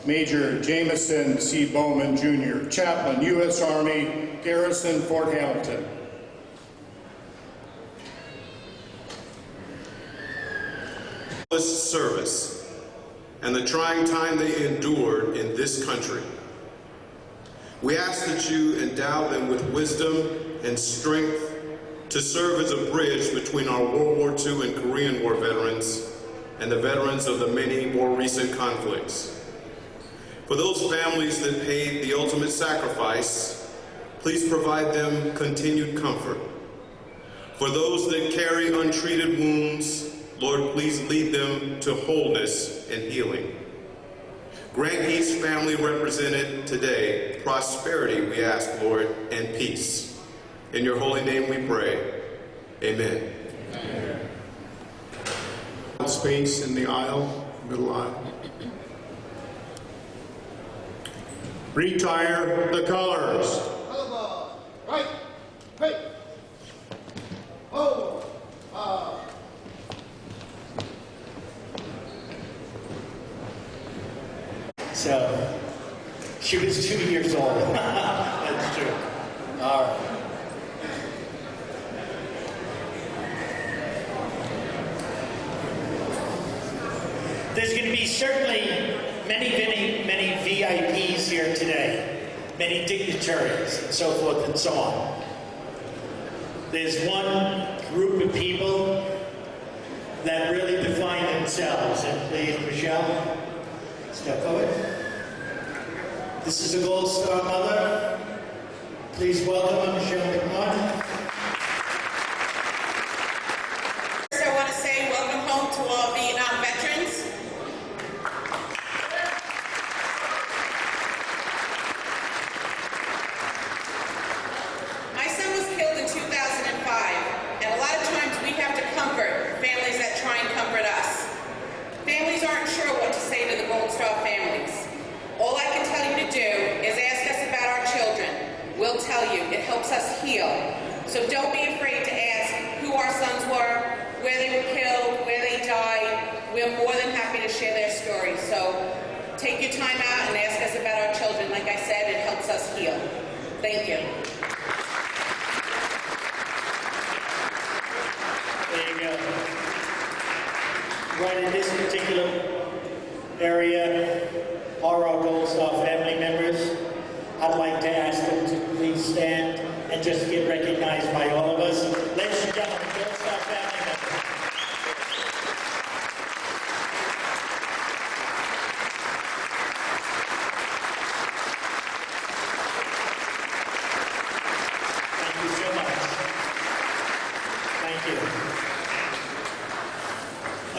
Major Jameson C. Bowman, Jr., Chaplain, U.S. Army, Garrison, Fort Hamilton. Service and the trying time they endured in this country. We ask that you endow them with wisdom and strength to serve as a bridge between our World War II and Korean War veterans and the veterans of the many more recent conflicts. For those families that paid the ultimate sacrifice, please provide them continued comfort. For those that carry untreated wounds, Lord, please lead them to wholeness and healing. Grant each family represented today prosperity, we ask, Lord, and peace. In your holy name we pray. Amen. Amen. Space in the aisle, middle aisle. Retire the colors. Right. Hey. Oh. So, she was 2 years old. That's true. All right. There's going to be certainly many VIPs here today, many dignitaries and so forth and so on. There's one group of people that really define themselves, and please, Michelle, step forward. This is a Gold Star mother. Please welcome Michelle McMahon. First, I want to say welcome home to all Vietnam veterans. My son was killed in 2005, and a lot of times we have to comfort families that try and comfort us. Families aren't sure what to say to the Gold Star families. All I can tell you to do is ask us about our children. We'll tell you. It helps us heal. So don't be afraid to ask who our sons were, where they were killed, where they died. We're more than happy to share their stories. So take your time out and ask us about our children. Like I said, it helps us heal. Thank you. There you go. Right in this particular area are our Gold Star family members. I'd like to ask them to please stand and just get recognized by all of us. Ladies and gentlemen, Gold Star family members. Thank you so much. Thank you.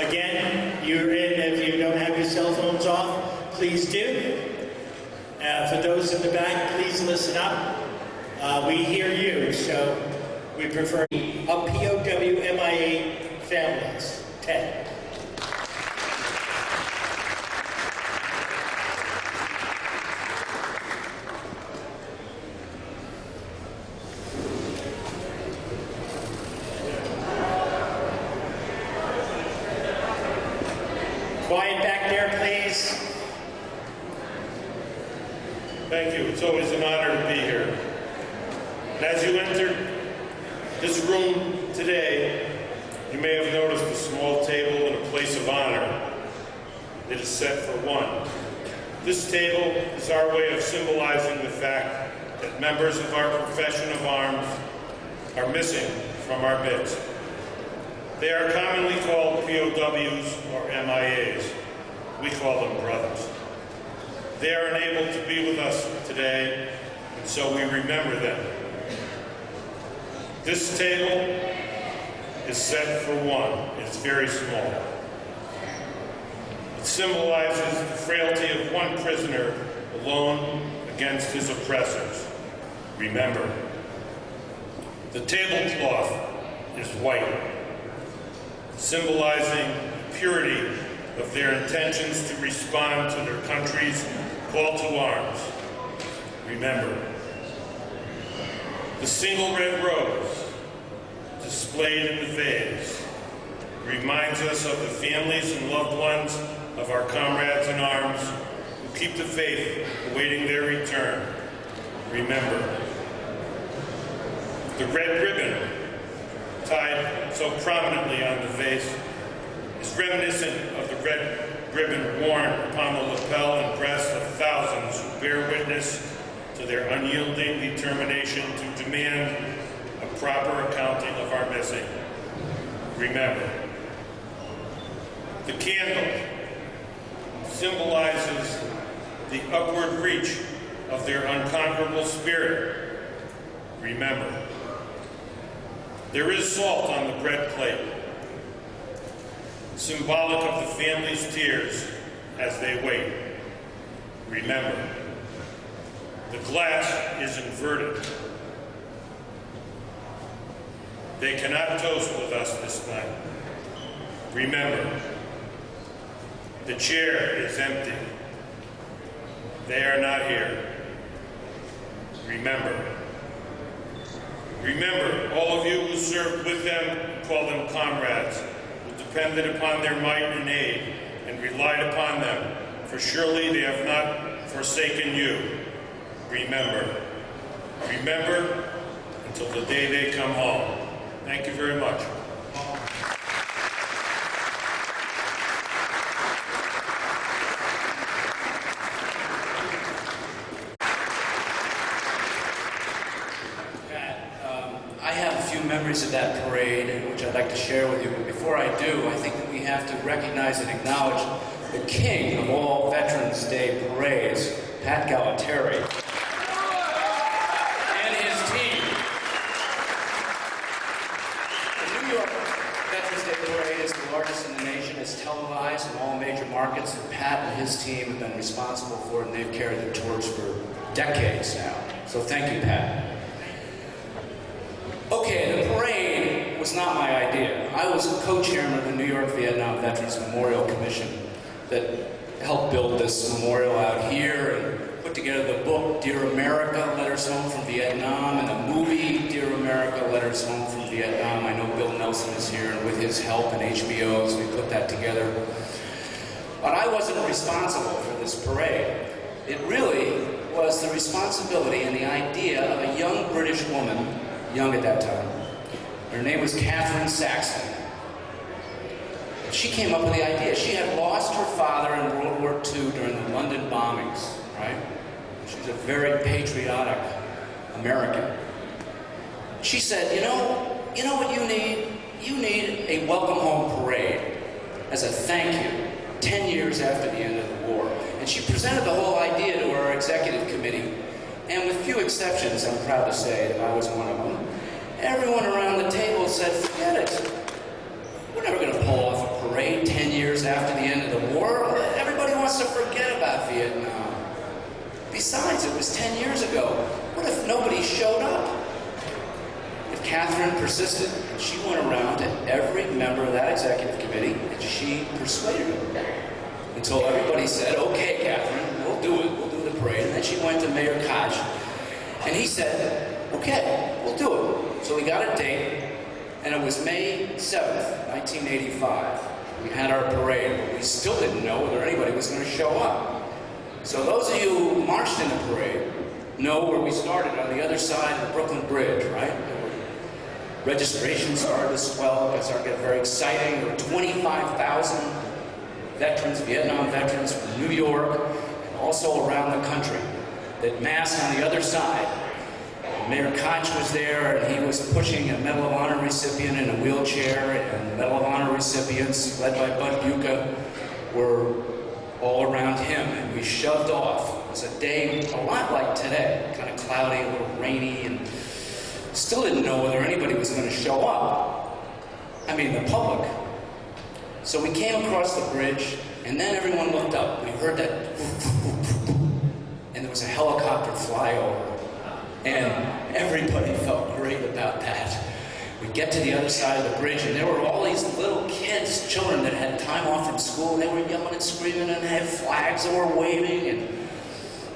Again, you're in, if you don't have your cell phones off, please do. For those in the back, please listen up. We hear you, so we prefer POW MIA families. Ted. Quiet back there, please. Thank you. It's always an honor to be here. And as you entered this room today, you may have noticed a small table and a place of honor. It is set for one. This table is our way of symbolizing the fact that members of our profession of arms are missing from our midst. They are commonly called POWs or MIAs. We call them brothers. They are unable to be with us today, and so we remember them. This table is set for one. It's very small. It symbolizes the frailty of one prisoner alone against his oppressors. Remember. The tablecloth is white, symbolizing the purity of their intentions to respond to their country's call to arms. Remember. The single red rose displayed in the vase reminds us of the families and loved ones of our comrades in arms who keep the faith, awaiting their return. Remember, the red ribbon tied so prominently on the vase is reminiscent of the red ribbon worn upon the lapel and breast of thousands who bear witness to their unyielding determination to demand a proper accounting of our missing. Remember, the candle symbolizes the upward reach of their unconquerable spirit. Remember, there is salt on the bread plate, symbolic of the family's tears as they wait. Remember, the glass is inverted. They cannot toast with us this night. Remember, the chair is empty. They are not here. Remember. Remember, all of you who served with them, call them comrades, who depended upon their might and aid and relied upon them, for surely they have not forsaken you. Remember. Remember until the day they come home. Thank you very much. I have a few memories of that parade, which I'd like to share with you. But before I do, I think that we have to recognize and acknowledge the king of all Veterans Day parades, Pat Gallateri, and his team. The New York Veterans Day parade is the largest in the nation. It's televised in all major markets, and Pat and his team have been responsible for it, and they've carried the torch for decades now. So thank you, Pat. Okay, the parade was not my idea. I was co-chairman of the New York Vietnam Veterans Memorial Commission that helped build this memorial out here and put together the book, Dear America, Letters Home from Vietnam, and the movie, Dear America, Letters Home from Vietnam. I know Bill Nelson is here, and with his help and HBO's, we put that together. But I wasn't responsible for this parade. It really was the responsibility and the idea of a young British woman, young at that time. Her name was Catherine Saxton. She came up with the idea. She had lost her father in World War II during the London bombings, right? She's a very patriotic American. She said, you know what you need? You need a welcome home parade as a thank you, 10 years after the end of the war. And she presented the whole idea to our executive committee. And with few exceptions, I'm proud to say that I was one of them, everyone around the table said, forget it. We're never going to pull off a parade 10 years after the end of the war. Everybody wants to forget about Vietnam. Besides, it was 10 years ago. What if nobody showed up? If Catherine persisted, she went around to every member of that executive committee, and she persuaded them. Until everybody said, okay, Catherine, we'll do it. We'll do the parade. And then she went to Mayor Koch, and he said, okay, we'll do it. So we got a date, and it was May 7th, 1985. We had our parade, but we still didn't know whether anybody was going to show up. So those of you who marched in the parade know where we started, on the other side of the Brooklyn Bridge, right? Registration started to swell. It started to get very exciting. There were 25,000 veterans, Vietnam veterans from New York, and also around the country, that massed on the other side. Mayor Koch was there, and he was pushing a Medal of Honor recipient in a wheelchair, and the Medal of Honor recipients, led by Bud Buca, were all around him, and we shoved off. It was a day a lot like today, kind of cloudy, a little rainy, and still didn't know whether anybody was going to show up. I mean, the public. So we came across the bridge, and then everyone looked up. We heard that, and there was a helicopter flyover. And everybody felt great about that. We get to the other side of the bridge, and there were all these little kids, children that had time off from school, and they were yelling and screaming and had flags that were waving, and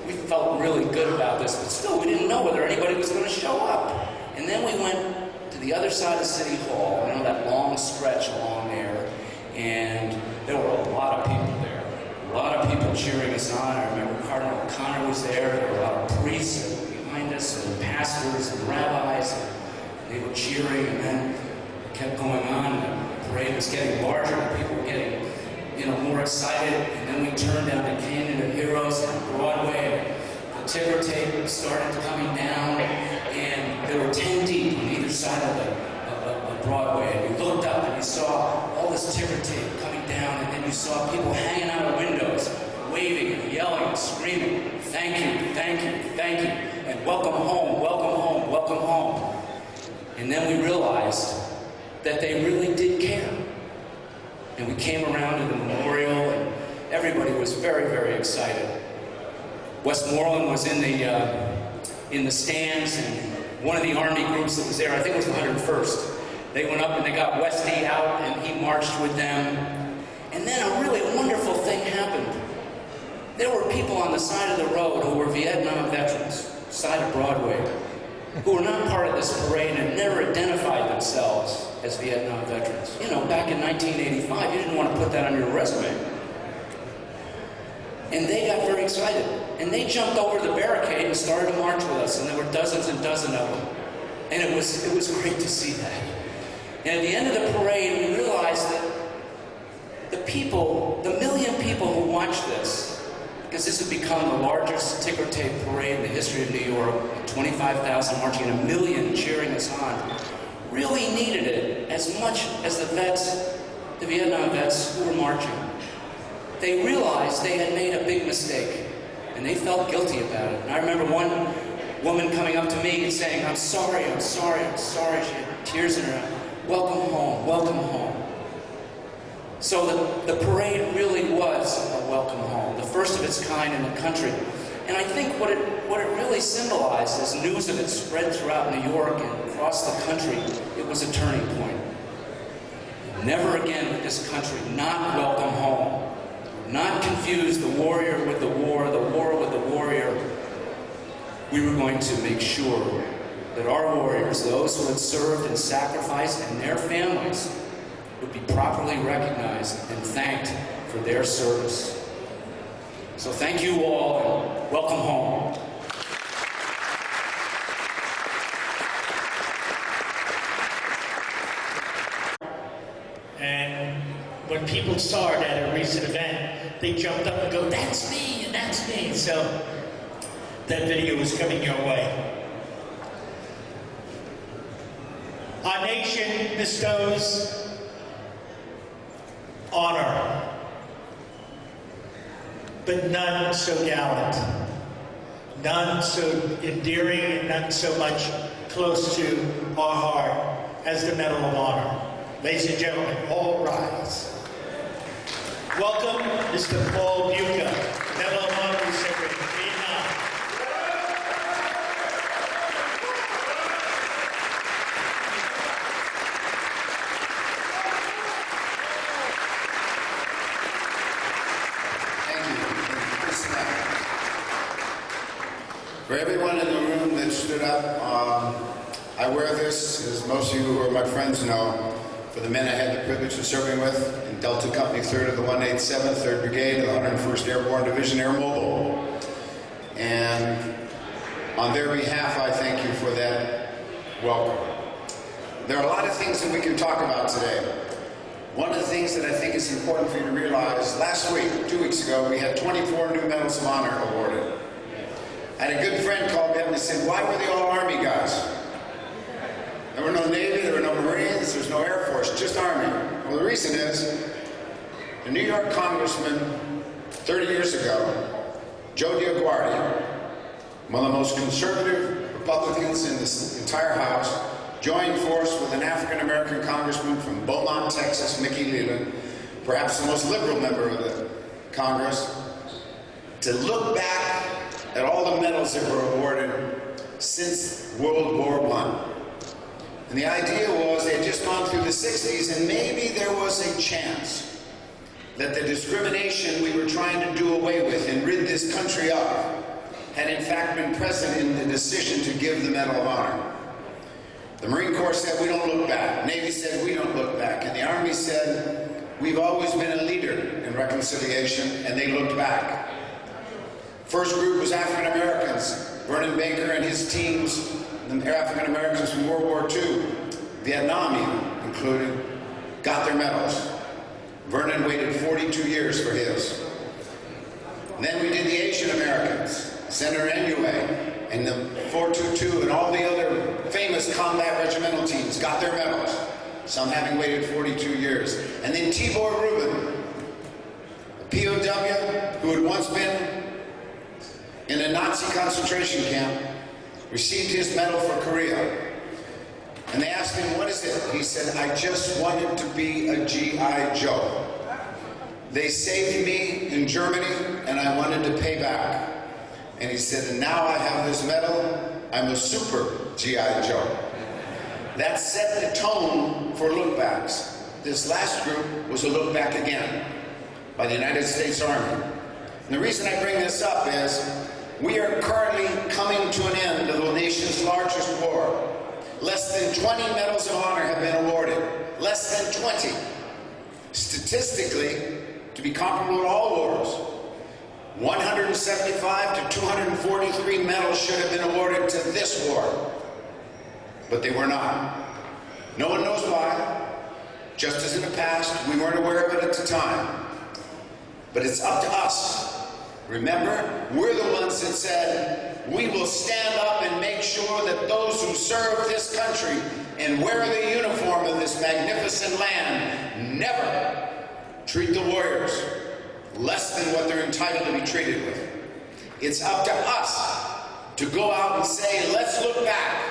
we felt really good about this, but still we didn't know whether anybody was going to show up. And then we went to the other side of City Hall, that long stretch along there, and there were a lot of people there. A lot of people cheering us on. I remember Cardinal O'Connor was there. There were a lot of priests that were behind us, and pastors and rabbis. And they were cheering, and then it kept going on. The parade was getting larger, and people were getting, more excited. And then we turned down the Canyon of Heroes on Broadway. The ticker tape started coming down, and there were 10 deep on either side of the Broadway. And you looked up, and you saw all this ticker tape coming down, and then you saw people hanging out of windows, waving and yelling and screaming, "Thank you, thank you, thank you," and "Welcome home, welcome home, welcome home." And then we realized that they really did care. And we came around to the memorial, and everybody was very, very excited. Westmoreland was in the stands, and one of the Army groups that was there, I think it was the 101st, they went up and they got Westy out, and he marched with them. And then a really wonderful thing happened. There were people on the side of the road who were Vietnam veterans, side of Broadway, who were not part of this parade and never identified themselves as Vietnam veterans. Back in 1985, you didn't want to put that on your resume. And they got very excited. And they jumped over the barricade and started to march with us. And there were dozens and dozens of them. And it was great to see that. And at the end of the parade, we realized that the million people who watched this, because this had become the largest ticker tape parade in the history of New York, 25,000 marching, and 1 million cheering us on, really needed it as much as the Vietnam vets who were marching. They realized they had made a big mistake, and they felt guilty about it. And I remember one woman coming up to me and saying, "I'm sorry, I'm sorry, I'm sorry." She had tears in her eyes. "Welcome home, welcome home." So the parade really was a welcome home, the first of its kind in the country. And I think what it really symbolized, as news of it spread throughout New York and across the country, it was a turning point. Never again would this country not welcome home, not confuse the warrior with the war with the warrior. We were going to make sure that our warriors, those who had served and sacrificed, and their families, would be properly recognized and thanked for their service. So thank you all, and welcome home. And when people saw it at a recent event, they jumped up and go, "That's me, and that's me." So that video is coming your way. Our nation bestows honor, but none so gallant, none so endearing, and none so much close to our heart as the Medal of Honor. Ladies and gentlemen, all rise. Welcome, Mr. Paul Buca, Medal of Honor recipient of Vietnam. Thank you. For everyone in the room that stood up, I wear this, as most of you who are my friends know, for the men I had the privilege of serving with in Delta Company 3rd of the 187th, 3rd Brigade of the 101st Airborne Division Air Mobile. And on their behalf, I thank you for that welcome. There are a lot of things that we can talk about today. One of the things that I think is important for you to realize, last week, 2 weeks ago, we had 24 new Medals of Honor awarded. I had a good friend called me up and said, "Why were they all Army guys? There were no Navy, there were no Marines, there's no Air Force, just Army." Well, the reason is, the New York congressman 30 years ago, Joe DiAguardi, one of the most conservative Republicans in this entire House, joined force with an African-American congressman from Beaumont, Texas, Mickey Leland, perhaps the most liberal member of the Congress, to look back at all the medals that were awarded since World War I. And the idea was they had just gone through the 60s, and maybe there was a chance that the discrimination we were trying to do away with and rid this country of had in fact been present in the decision to give the Medal of Honor. The Marine Corps said, "We don't look back." Navy said, "We don't look back." And the Army said, we've always been a leader in reconciliation, and they looked back. First group was African Americans. Vernon Baker and his teams, the African Americans from World War II, Vietnam even included, got their medals. Vernon waited 42 years for his. Then we did the Asian Americans, Senator Inouye and the 422 and all the other famous combat regimental teams got their medals, some having waited 42 years. And then Tibor Rubin, a POW who had once been in a Nazi concentration camp, received his medal for Korea. And they asked him, what is it? He said, I just wanted to be a G.I. Joe. They saved me in Germany, and I wanted to pay back. And he said, and now I have this medal, I'm a super G.I. Joe. That set the tone for look-backs. This last group was a look-back again by the United States Army. And the reason I bring this up is we are currently coming to an end of the nation's largest war. Less than 20 medals of honor have been awarded. Less than 20. Statistically, to be comparable to all wars, 175 to 243 medals should have been awarded to this war. But they were not. No one knows why. Just as in the past, we weren't aware of it at the time. But it's up to us. Remember, we're the ones that said, we will stand up and make sure that those who serve this country and wear the uniform of this magnificent land never treat the warriors less than what they're entitled to be treated with. It's up to us to go out and say, let's look back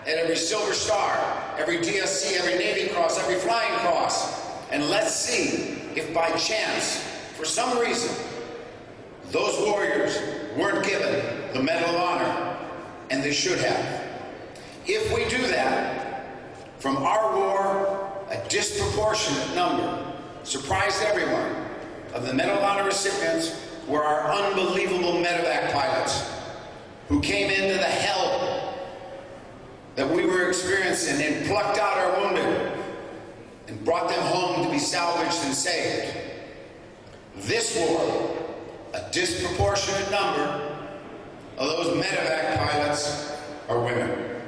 at every Silver Star, every DSC, every Navy Cross, every Flying Cross, and let's see if by chance, for some reason, those warriors weren't given the Medal of Honor, and they should have. If we do that, from our war, a disproportionate number, surprised everyone, of the Medal of Honor recipients were our unbelievable medevac pilots who came into the hell that we were experiencing and plucked out our wounded and brought them home to be salvaged and saved. This war, a disproportionate number of those medevac pilots are women.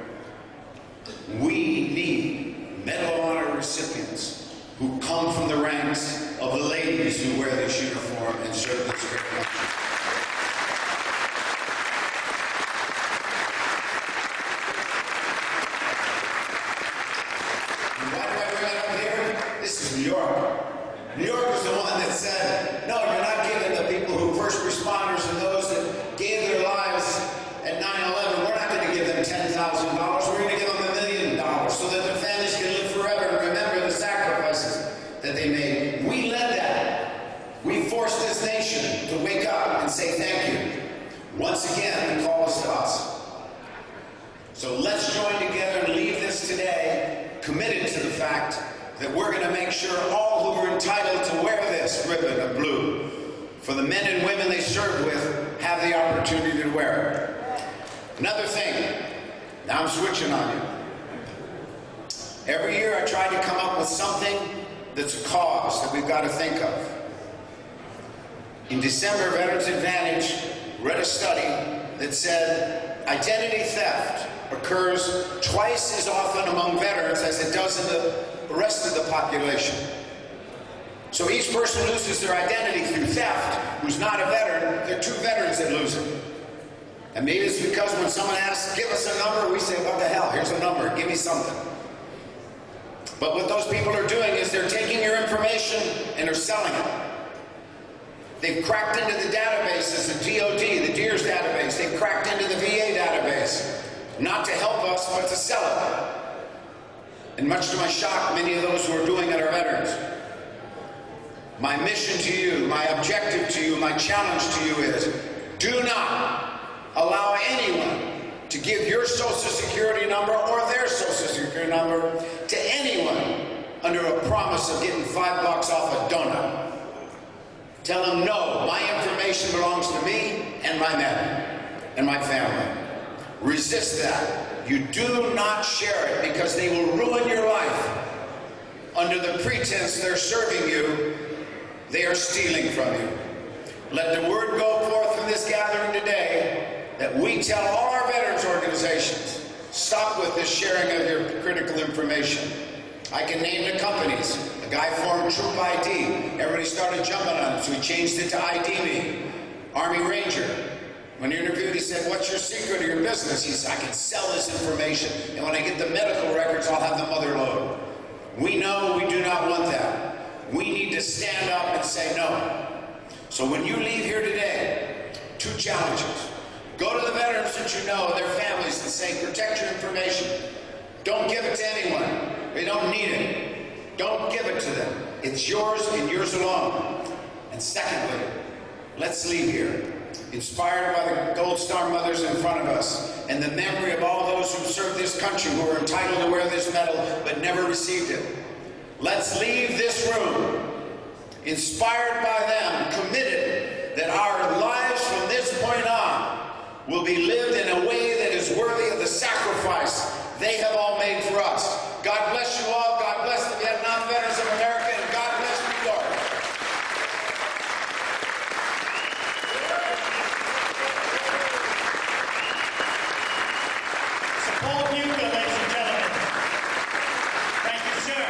We need Medal of Honor recipients who come from the ranks of the ladies who wear this uniform and serve this great country. And why do I bring it up here? This is New York. New York is the one that said, no, you're not giving the people who first responders and those that gave their lives at 9/11, we're not going to give them $10,000. We're going to give them $1 million so that their families can live forever and remember the sacrifices that they made. We led that. We forced this nation to wake up and say thank you. Once again, the call is to us. So let's join together and leave this today committed to the fact that we're going to make sure all who are entitled to wear this ribbon of blue, for the men and women they serve with, have the opportunity to wear it. Another thing, now I'm switching on you. Every year I try to come up with something that's a cause that we've got to think of. In December, Veterans Advantage read a study that said identity theft occurs twice as often among veterans as it does in the rest of the population. So each person loses their identity through theft who's not a veteran. There are two veterans that lose it. And maybe it's because when someone asks, give us a number, we say, what the hell, here's a number, give me something. But what those people are doing is they're taking your information and they're selling it. They've cracked into the databases, the DOD, the DEERS database. They've cracked into the VA database, not to help us, but to sell it. And much to my shock, many of those who are doing it are veterans. My mission to you, my objective to you, my challenge to you is, do not allow anyone to give your Social Security number or their Social Security number to anyone under a promise of getting $5 off a donut. Tell them, no, my information belongs to me and my men and my family. Resist that. You do not share it because they will ruin your life under the pretense they're serving you, they are stealing from you. Let the word go forth from this gathering today that we tell all our veterans organizations, stop with this sharing of your critical information. I can name the companies. A guy formed Troop ID. Everybody started jumping on it, so he changed it to ID Me. Army Ranger. When he interviewed, he said, what's your secret of your business? He said, I can sell this information, and when I get the medical records, I'll have the mother load. We know we do not want that. We need to stand up and say no. So when you leave here today, 2 challenges. Go to the veterans that you know and their families and say, protect your information. Don't give it to anyone. They don't need it. Don't give it to them. It's yours and yours alone. And secondly, let's leave here inspired by the Gold Star mothers in front of us and the memory of all those who served this country who are entitled to wear this medal but never received it. Let's leave this room inspired by them, committed that our lives from this point on will be lived in a way that is worthy of the sacrifice they have all made for us. God bless you all. God bless the Vietnam veterans of America, and God bless New York. Paul Buca, ladies and gentlemen. Thank you, sir.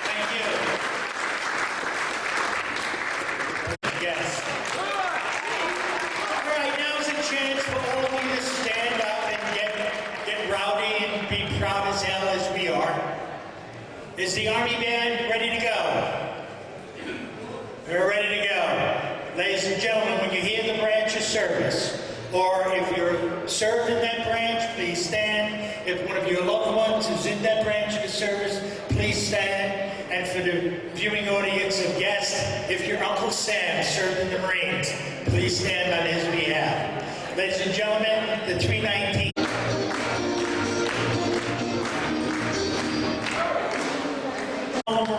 Thank you. Yes. All right, now's a chance for all of you to stand up and get rowdy and be proud as hell as we are. Is the Army Band ready to go? We're ready to go. Ladies and gentlemen, when you hear the branch of service, or if you're served in that branch, please stand. If one of your loved ones is in that branch of the service, please stand. And for the viewing audience and guests, if your Uncle Sam served in the Marines, please stand on his behalf. Ladies and gentlemen, the 319.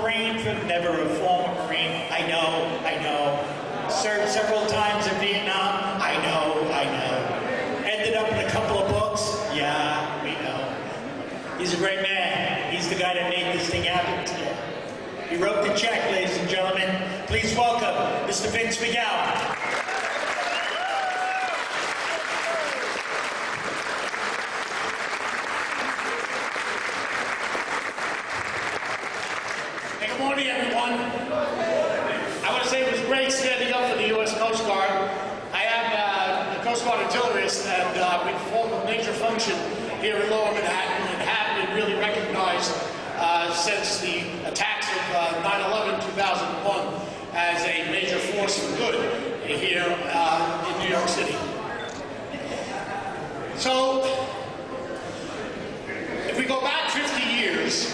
Marine, never a former Marine. I know. Served several times in Vietnam. I know. Ended up in a couple of books. Yeah, we know. He's a great man. He's the guy that made this thing happen today. He wrote the check, ladies and gentlemen. Please welcome Mr. Vince McGowan. Good morning, everyone. I want to say it was great standing up for the U.S. Coast Guard. I am a Coast Guard artillerist, and we perform a major function here in Lower Manhattan and have been really recognized since the attacks of 9/11/2001 as a major force for good here in New York City. So, if we go back 50 years,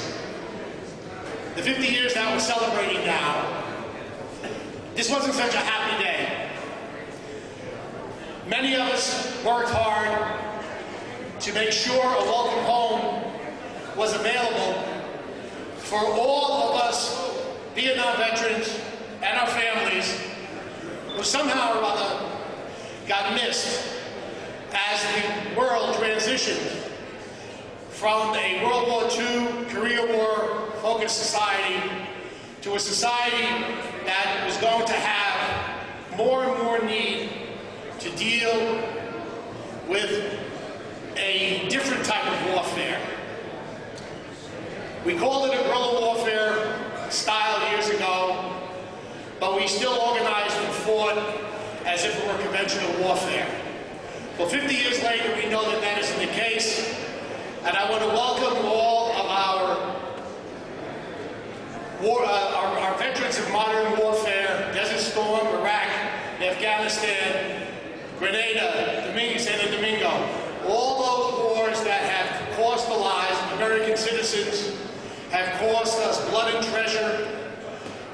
the 50 years that we're celebrating now, this wasn't such a happy day. Many of us worked hard to make sure a welcome home was available for all of us Vietnam veterans and our families who somehow or other got missed as the world transitioned from a World War II, Korea War focused society to a society that was going to have more and more need to deal with a different type of warfare. We called it a guerrilla warfare style years ago, but we still organized and fought as if it were conventional warfare. Well, 50 years later, we know that that isn't the case, and I want to welcome all of our veterans of modern warfare, Desert Storm, Iraq, Afghanistan, Grenada, Santo Domingo, all those wars that have cost the lives of American citizens, have cost us blood and treasure,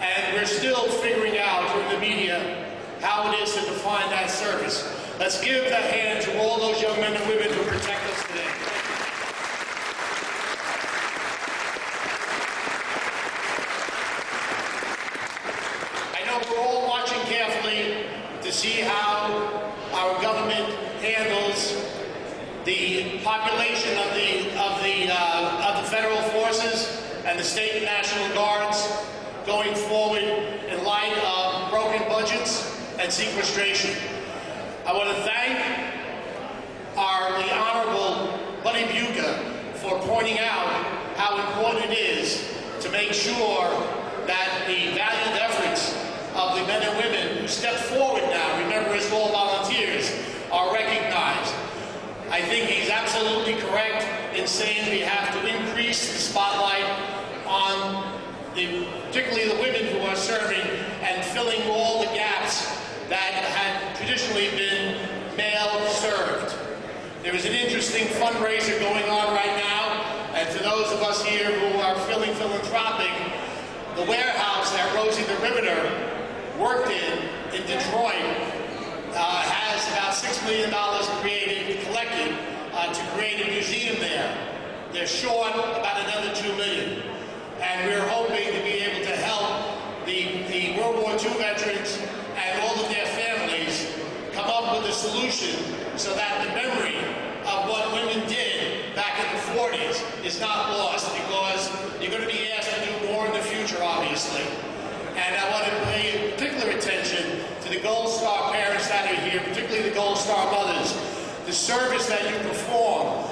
and we're still figuring out through the media how it is to define that service. Let's give a hand to all those young men and women who protect us today. I know we're all watching carefully to see how our government handles the population of the federal forces. and the state and National Guards going forward in light of broken budgets and sequestration. I want to thank the Honorable Buddy Buca for pointing out how important it is to make sure that the valiant efforts of the men and women who stepped forward now, remember it's all volunteers, are recognized. I think he's absolutely correct in saying we have to increase the spotlight on particularly the women who are serving and filling all the gaps that had traditionally been male served. There is an interesting fundraiser going on right now, and to those of us here who are feeling philanthropic, the warehouse that Rosie the Riveter worked in Detroit has about $6 million collected to create a museum there. They're short about another $2 million. And we're hoping to be able to help the World War II veterans and all of their families come up with a solution so that the memory of what women did back in the 40s is not lost, because you're going to be asked to do more in the future, obviously. And I want to pay particular attention to the Gold Star parents that are here, particularly the Gold Star mothers. The service that you perform,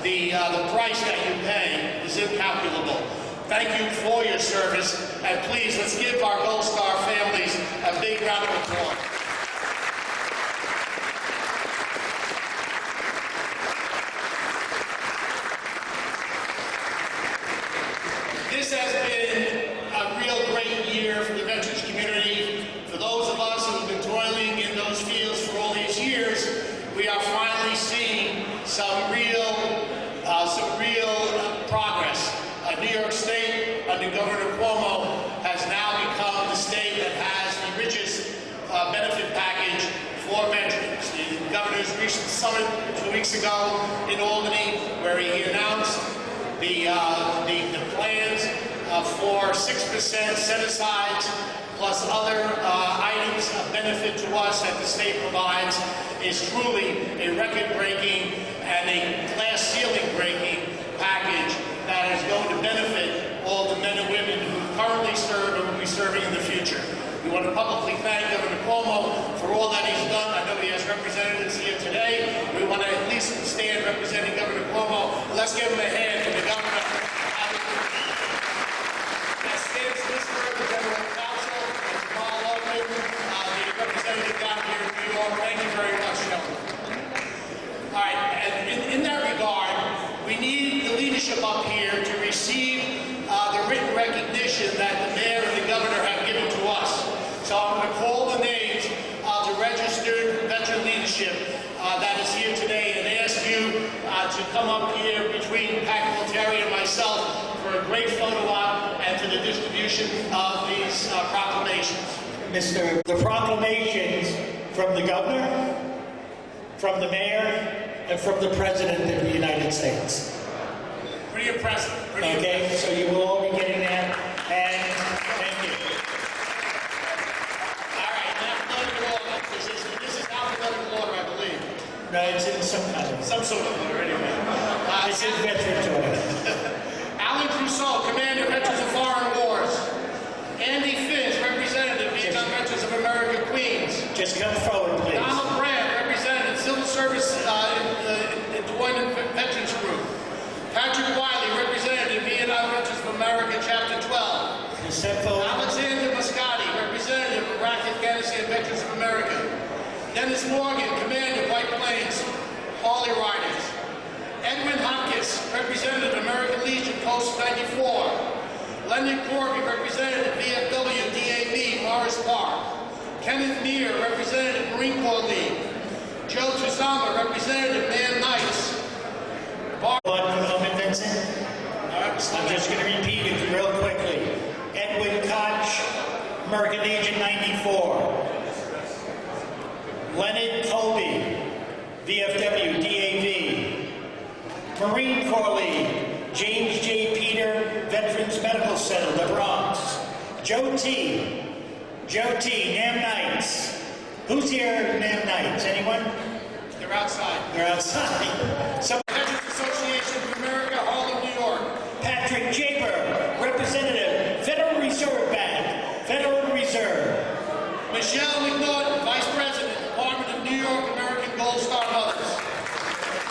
the price that you pay is incalculable. Thank you for your service, and please, let's give our Gold Star families a big round of applause. This has been a real great year for the veterans community. For those of us who have been toiling in those fields for all these years, we are finally seeing some real progress. New York State, under Governor Cuomo, has now become the state that has the richest benefit package for veterans. The governor's recent summit 2 weeks ago in Albany, where he announced the plans for 6% set-asides plus other items of benefit to us that the state provides, is truly a record-breaking and a glass ceiling-breaking package that is going to benefit all the men and women who currently serve and will be serving in the future. We want to publicly thank Governor Cuomo for all that he's done. I know he has representatives here today. We want to at least stand representing Governor Cuomo. Let's give him a hand for the governor. As Stan Slisberg, the General Counsel, and Jamal Logan, the representative down here in New York. Thank you very much, gentlemen. All right, and in that regard, we need the leadership up here to receive the written recognition that the mayor and the governor have given to us. So I'm going to call the names of the registered veteran leadership that is here today and ask you to come up here between Pat Gualtieri and myself for a great photo op and to the distribution of these proclamations. Mr. The proclamations from the governor, from the mayor, and from the President of the United States. Pretty impressive. Okay, so you will all be getting that, and thank you. All right, alphabetical order. This is alphabetical order, I believe. No, it's in some kind of... Some sort of order, anyway. It's in veterans order. Alan Crusoe, Commander, Veterans of Foreign Wars. Andy Finch, Representative, Vietnam Veterans of America, Queens. Just come forward, please. Donald Brandt, Representative, Civil Service Employment Veterans Group. Patrick Wiley, Representative, Vietnam Veterans of America, Chapter 12. Alexander Muscati, Representative, Iraq, Afghanistan Veterans of America. Dennis Morgan, Commander, White Plains, Harley Riders. Edwin Hopkins, Representative, American Legion, Post 94. Leonard Corby, Representative, VFW, DAV, Morris Park. Kenneth Meir, Representative, Marine Corps League. Joe Tuzama, Representative, Man Knights. Vincent? I'm just going to repeat it real quickly. Edwin Koch, American Legion 94. Leonard Colby, VFW, DAV. Marine Corps League, James J. Peter, Veterans Medical Center, the Bronx. Joe T., NAM Knights. Who's here, NAM Knights? Anyone? They're outside. They're outside. Veterans Association of America, Harlem, New York. Patrick Jaber, Michelle McNaughton, Vice President, Department of New York American Gold Star Mothers.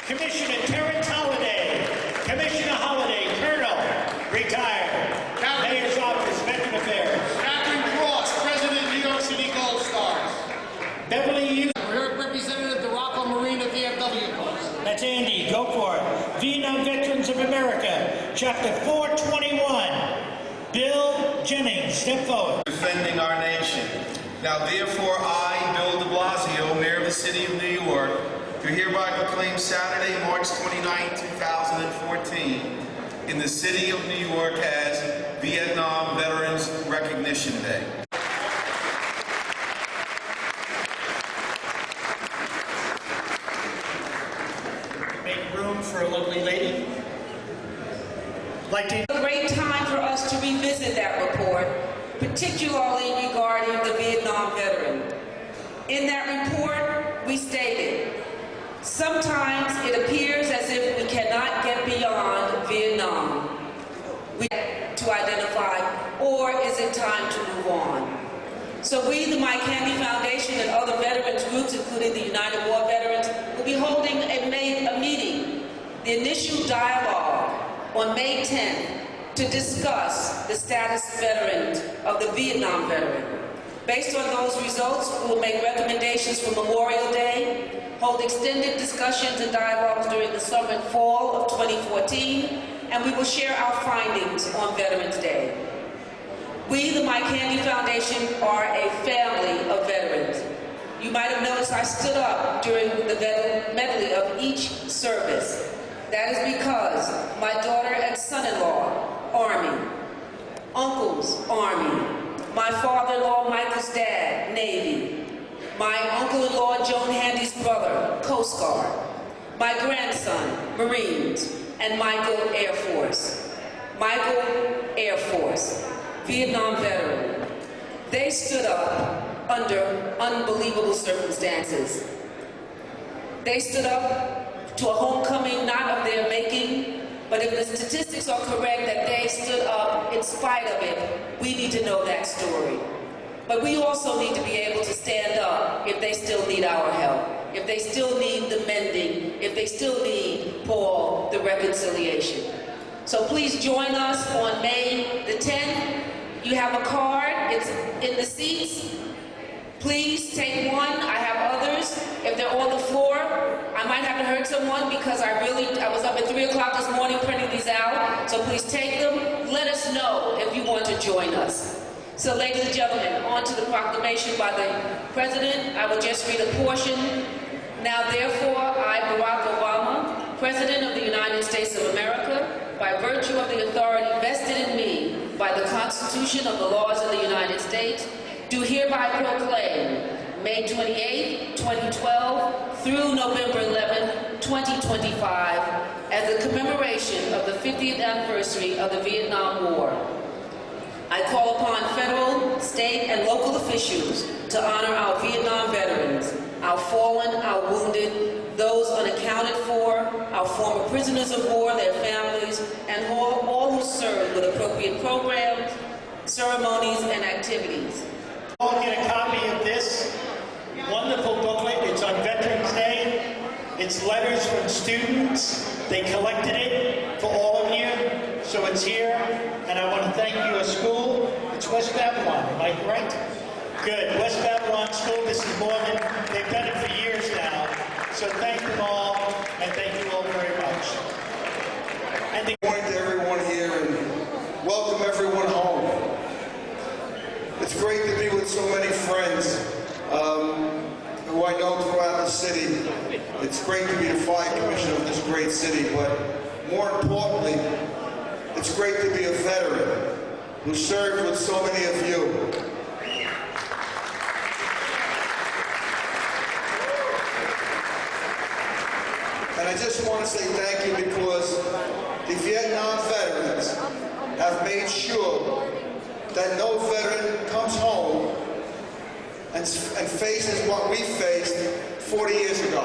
Commissioner Terrence Holliday. Commissioner Holliday, Colonel, retired. Mayor's Office, Veteran Affairs. Catherine Cross, President, New York City Gold Stars. Beverly Hughes. Representative DeRocco Marina, VFW Post. That's Andy, go for it. Vietnam Veterans of America, Chapter 421. Bill Jennings, step forward. Defending our nation. Now therefore I, Bill de Blasio, Mayor of the City of New York, do hereby proclaim Saturday, March 29, 2014, in the City of New York as Vietnam Veterans Recognition Day. Make room for a lovely lady. Like to A great time for us to revisit that report, particularly regarding the Vietnam veteran. In that report, we stated, sometimes it appears as if we cannot get beyond Vietnam. We have to identify, or is it time to move on? So we, the Mike Handy Foundation, and other veterans groups, including the United War Veterans, will be holding a meeting, the initial dialogue, on May 10th to discuss the status of the Vietnam veteran. Based on those results, we will make recommendations for Memorial Day, hold extended discussions and dialogues during the summer and fall of 2014, and we will share our findings on Veterans Day. We, the Mike Handy Foundation, are a family of veterans. You might have noticed I stood up during the medley of each service. That is because my daughter and son-in-law, Army, uncles, Army, my father-in-law, Michael's dad, Navy, my uncle-in-law, Joan Handy's brother, Coast Guard, my grandson, Marines, and Michael, Air Force. Michael, Air Force, Vietnam veteran. They stood up under unbelievable circumstances. They stood up to a homecoming not of their making, but if the statistics are correct that they stood up in spite of it, we need to know that story. But we also need to be able to stand up if they still need our help, if they still need the mending, if they still need, Paul, the reconciliation. So please join us on May the 10th. You have a card, it's in the seats. Please take one. I have others. If they're on the floor, I might have to hurt someone because I was up at 3 o'clock this morning printing these out. So please take them. Let us know if you want to join us. So ladies and gentlemen, on to the proclamation by the President. I will just read a portion. Now therefore, I, Barack Obama, President of the United States of America, by virtue of the authority vested in me by the Constitution of the laws of the United States, do hereby proclaim May 28, 2012 through November 11, 2025 as a commemoration of the 50th anniversary of the Vietnam War. I call upon federal, state, and local officials to honor our Vietnam veterans, our fallen, our wounded, those unaccounted for, our former prisoners of war, their families, and all who served with appropriate programs, ceremonies, and activities. All get a copy of this wonderful booklet. It's on Veterans Day. It's letters from students. They collected it for all of you, so it's here. And I want to thank you, a school. It's West Babylon, am I correct? Good. West Babylon School, this is more than they've done it for years now. So thank them all, and thank you all very much. And Good morning to everyone here, and welcome everyone home. It's great to be with so many friends who I know throughout the city. It's great to be the fire commissioner of this great city, but more importantly, it's great to be a veteran who served with so many of you. And I just want to say thank you because the Vietnam veterans have made sure that no veteran comes home and faces what we faced 40 years ago.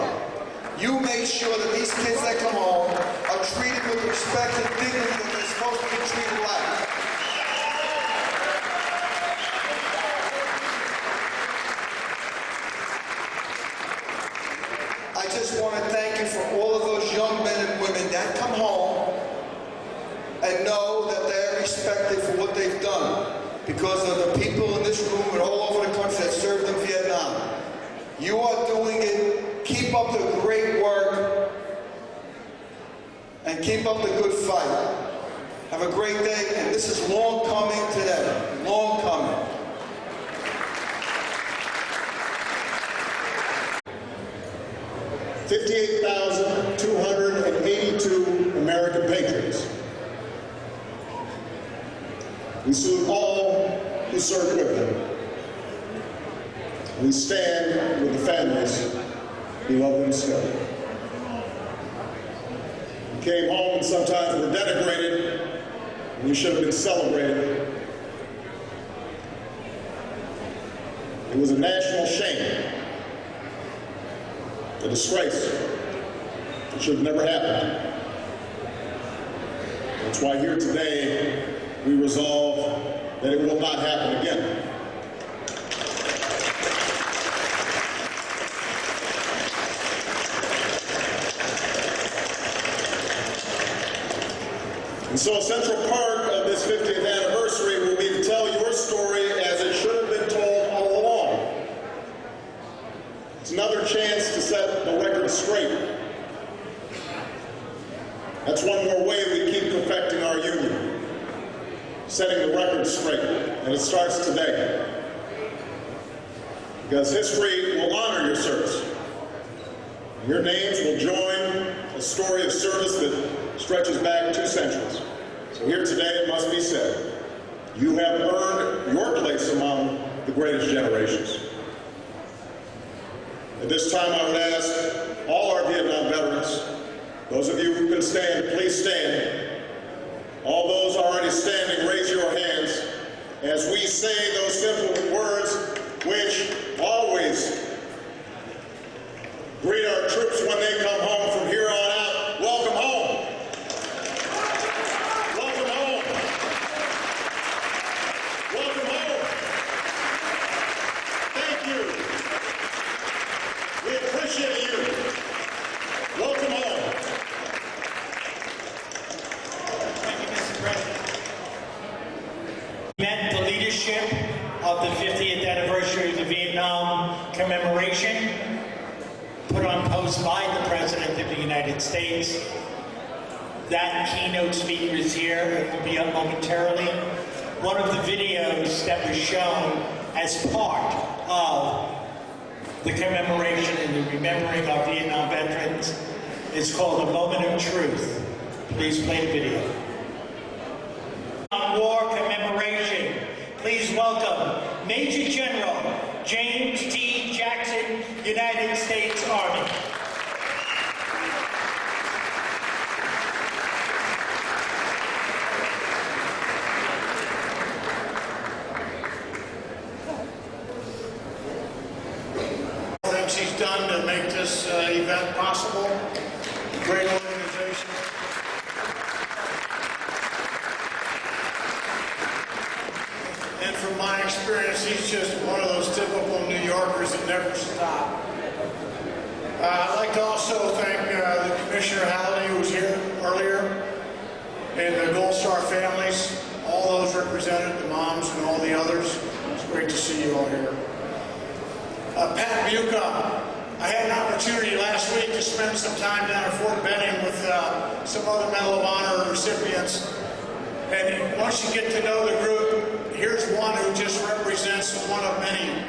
You made sure that these kids that come home are treated with respect and dignity that they're supposed to be treated like. just want to thank you for all of those young men and women that come home and know that they're respected for what they've done because of the people in this room and all over the country that served in Vietnam. You are doing it. Keep up the great work and keep up the good fight. Have a great day, and this is long coming today. Long coming. $58,282 American patriots. We salute all who served with them. We stand with the families who love them still. We came home and sometimes were denigrated, and we should have been celebrated. It was a national shame, a disgrace. It should have never happened. That's why here today we resolve that it will not happen again. And so a central part of this 50th anniversary will be to tell your story as it should have been told all along. It's another chance to set the record straight. That's one more way we keep perfecting our union, setting the record straight, and it starts today. Because history will honor your service. Your names will join a story of service that stretches back 2 centuries. So here today it must be said, you have earned your place among the greatest generations. At this time I would ask all our Vietnam veterans, those of you who can stand, please stand. All those already standing, raise your hands as we say those simple words which always greet our troops when they come home from here on out. Welcome home. Welcome home. Welcome home. Thank you. We appreciate you. Welcome home. Thank you, Mr. President. Met the leadership of the 50th anniversary of the Vietnam commemoration, put on post by the President of the United States. That keynote speaker is here and will be up momentarily. One of the videos that was shown as part of the commemoration and the remembering of Vietnam veterans is called A Moment of Truth. Please play the video. On war commemoration, please welcome Major General James T. Jackson, United States Army. Things he's done to make this event possible. Great organization. And from my experience, he's just one of those typical New Yorkers that never stop. I'd like to also thank the Commissioner Halliday, who was here earlier, and the Gold Star families, all those represented, the moms and all the others. It's great to see you all here. Pat Buca, I had an opportunity last week to spend some time down at Fort Benning with some other Medal of Honor recipients. And once you get to know the group, here's one who just represents one of many.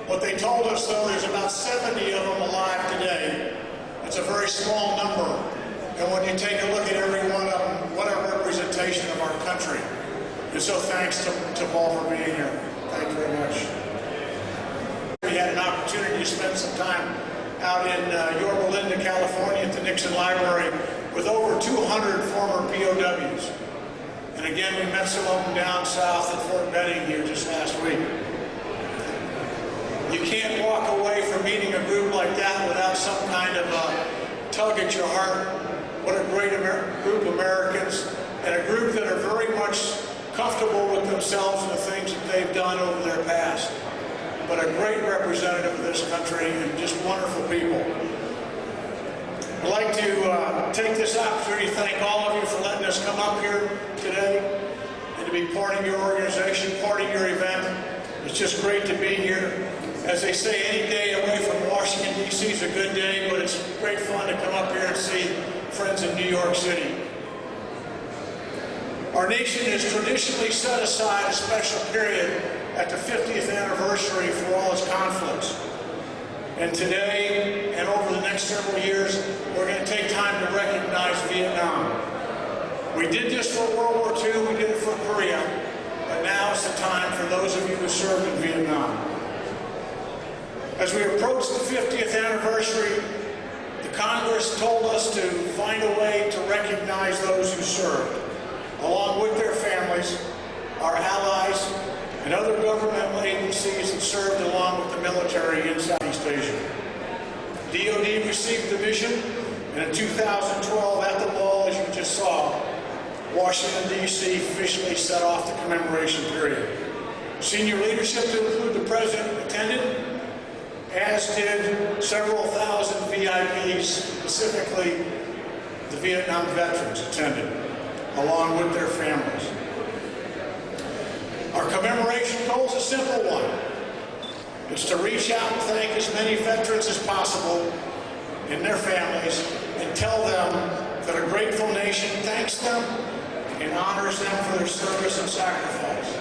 What they told us, though, there's about 70 of them alive today. It's a very small number. And when you take a look at every one of them, what a representation of our country. And so thanks to Paul for being here. Thank you very much. We had an opportunity to spend some time out in Yorba Linda, California at the Nixon Library with over 200 former POWs. And again, we met some of them down south at Fort Benning here just last week. You can't walk away from meeting a group like that without some kind of a tug at your heart. What a great group of Americans, and a group that are very much comfortable with themselves and the things that they've done over their past. But a great representative of this country and just wonderful people. I'd like to take this opportunity to thank all of you for letting us come up here today and to be part of your organization, part of your event. It's just great to be here. As they say, any day away from Washington, D.C. is a good day, but it's great fun to come up here and see friends in New York City. Our nation has traditionally set aside a special period at the 50th anniversary for all its conflicts. And today, and over the next several years, we're going to take time to recognize Vietnam. We did this for World War II, we did it for Korea, but now is the time for those of you who served in Vietnam. As we approach the 50th anniversary, the Congress told us to find a way to recognize those who served, along with their families, our allies, and other governmental agencies that served along with the military in Southeast Asia. DoD received the mission, and in 2012, at the ball, as you just saw, Washington, D.C. officially set off the commemoration period. Senior leadership, to include the President, attended, as did several thousand VIPs, specifically the Vietnam veterans attended, along with their families. Our commemoration goal is a simple one. It's to reach out and thank as many veterans as possible and their families and tell them that a grateful nation thanks them and honors them for their service and sacrifice.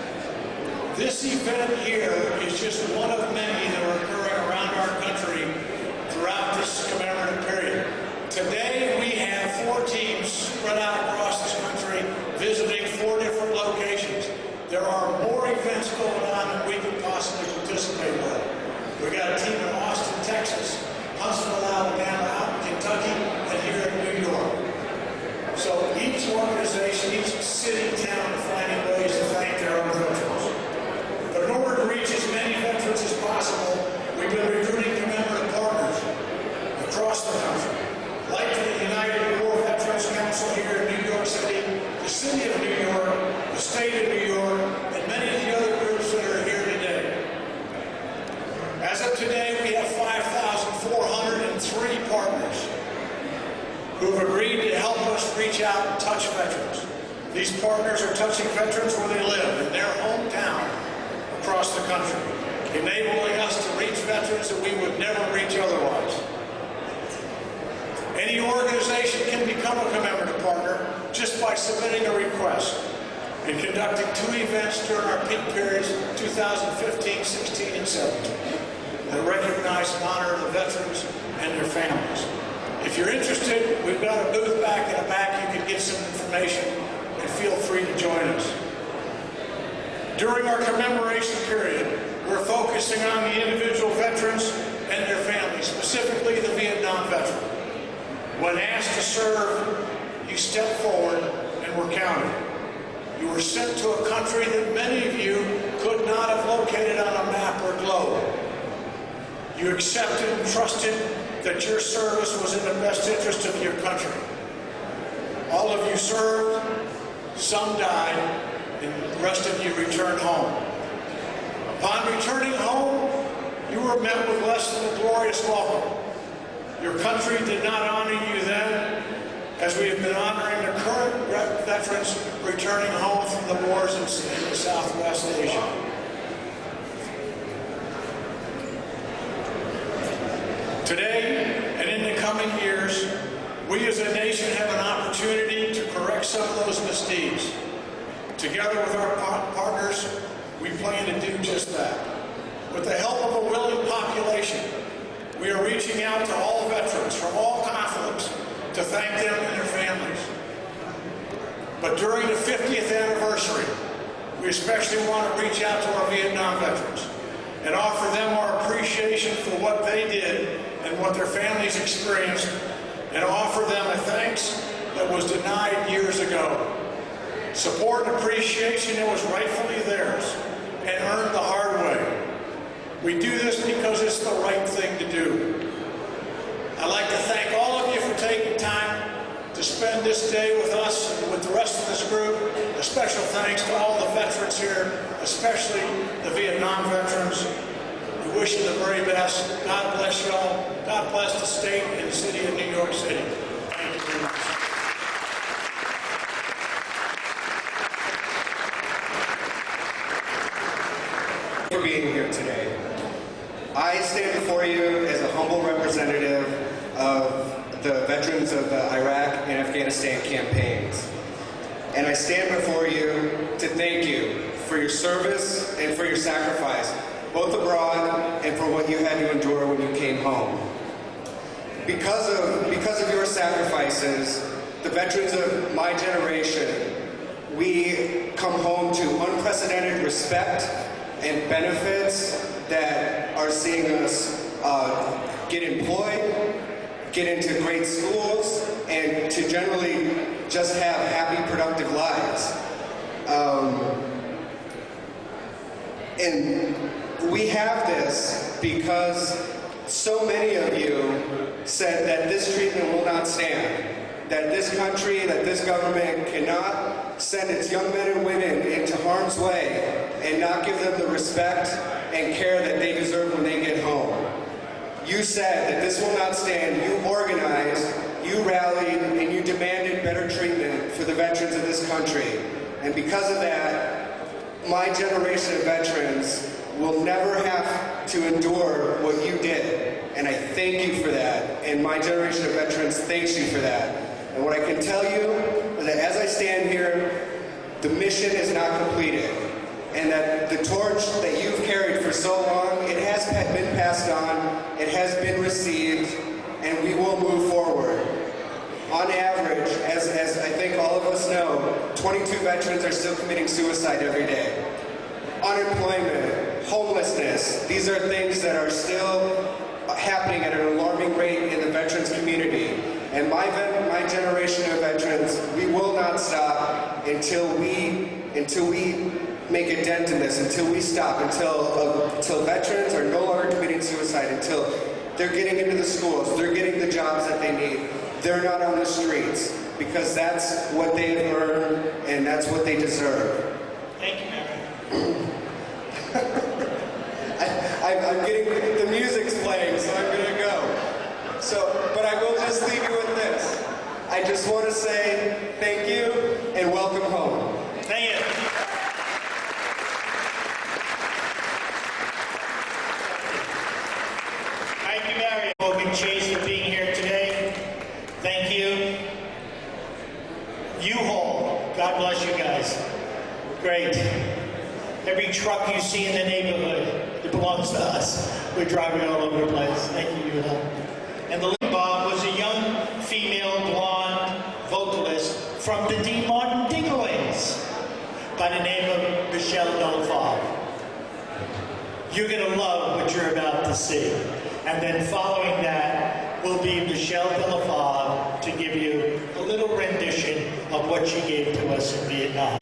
This event here is just one of many that are occurring around our country throughout this commemorative period. Today we have 4 teams spread out across this country visiting 4 different locations. There are more events going on than we could possibly participate with. We've got a team in Austin, Texas, Huntsville, Alabama, out in Kentucky, and here in New York. So each organization, each city, town is finding ways to thank their own veterans. But in order to reach as many veterans as possible, we've been recruiting commemorative partners across the country, like the United War Veterans Council here in New York City, the City of New York, the State of New York, and many of the other groups that are here today. As of today, we have 5,403 partners who have agreed to help us reach out and touch veterans. These partners are touching veterans where they live, in their hometown, across the country, enabling us to reach veterans that we would never reach otherwise. Any organization can become a commemorative partner just by submitting a request and conducting 2 events during our peak periods 2015, 16, and 17 that recognize and honor the veterans and their families. If you're interested, we've got a booth back in the back. You can get some information and feel free to join us. During our commemoration period, we're focusing on the individual veterans and their families, specifically the Vietnam veteran. When asked to serve, you stepped forward and were counted. You were sent to a country that many of you could not have located on a map or globe. You accepted and trusted that your service was in the best interest of your country. All of you served, some died, and the rest of you returned home. Upon returning home, you were met with less than a glorious welcome. Your country did not honor you then, as we have been honoring the current veterans returning home from the wars in Southwest Asia. Today, and in the coming years, we as a nation have an opportunity to correct some of those misdeeds. Together with our partners, we plan to do just that. With the help of a willing population, we are reaching out to all veterans from all conflicts to thank them and their families. But during the 50th anniversary, we especially want to reach out to our Vietnam veterans and offer them our appreciation for what they did and what their families experienced, and offer them a thanks that was denied years ago. Support and appreciation that was rightfully theirs and earned the hard way. We do this because it's the right thing to do. I'd like to thank all of you for taking time to spend this day with us and with the rest of this group. A special thanks to all the veterans here, especially the Vietnam veterans. We wish you the very best. God bless y'all. God bless the state and the city of New York City. I stand before you as a humble representative of the veterans of the Iraq and Afghanistan campaigns. And I stand before you to thank you for your service and for your sacrifice, both abroad and for what you had to endure when you came home. Because of your sacrifices, the veterans of my generation, we come home to unprecedented respect and benefits that are seeing us get employed, get into great schools, and to generally just have happy, productive lives. And we have this because so many of you said that this treatment will not stand, that this country, that this government cannot send its young men and women into harm's way and not give them the respect and care that they deserve when they get home. You said that this will not stand. You organized, you rallied, and you demanded better treatment for the veterans of this country. And because of that, my generation of veterans will never have to endure what you did. And I thank you for that. And my generation of veterans thanks you for that. And what I can tell you is that as I stand here, the mission is not completed. And that the torch that you've carried for so long, it has been passed on, it has been received, and we will move forward. On average, as I think all of us know, 22 veterans are still committing suicide every day. Unemployment, homelessness, these are things that are still happening at an alarming rate in the veterans community. And my generation of veterans, we will not stop until we make a dent in this, until we stop, until veterans are no longer committing suicide, until they're getting into the schools, they're getting the jobs that they need. They're not on the streets, because that's what they have earned and that's what they deserve. Thank you, Mary. I'm getting, the music's playing, so I'm gonna go. But I will just leave you with this. I just want to say thank you and welcome home. Thank you. Thank you, Mary. Logan Chase for being here today. Thank you. U-Haul, God bless you guys. Great. Every truck you see in the neighborhood, it belongs to us. We're driving all over the place. Thank you, U-Haul. And the Bob was a young female blonde vocalist from the D. Martin Dingaways by the name of Michelle Delafave. You're going to love what you're about to see. And then following that will be Michelle Delafave to give you a little rendition of what she gave to us in Vietnam.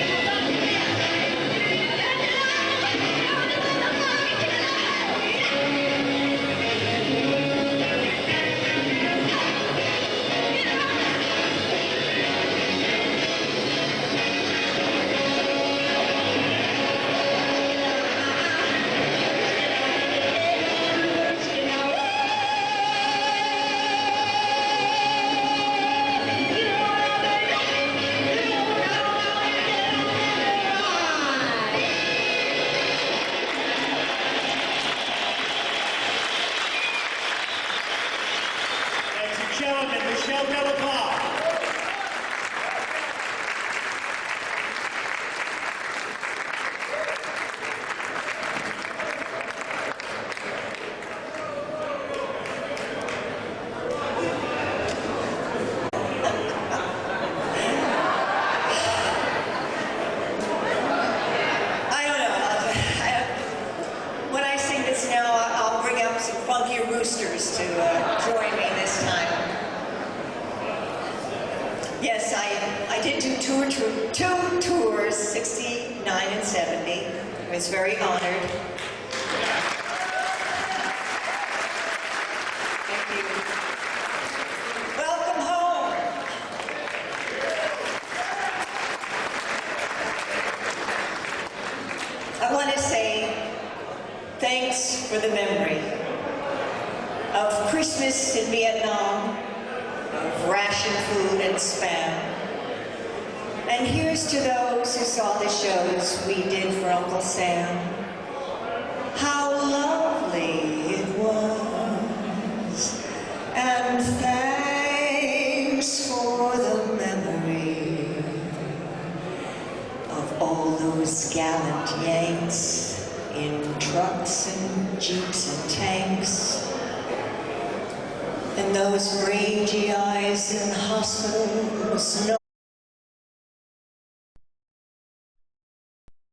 Michelle Delafave. When I sing this now, I'll bring up some funky roosters to join me this time. Yes, I did do two tours, 69 and 70. I was very honored. Thank you. Welcome home. I want to say thanks for the memory of Christmas in Vietnam, of ration food and Spam. And here's to those who saw the shows we did for Uncle Sam. How lovely those gallant Yanks in trucks and jeeps and tanks, and those brave GIs in hospitals.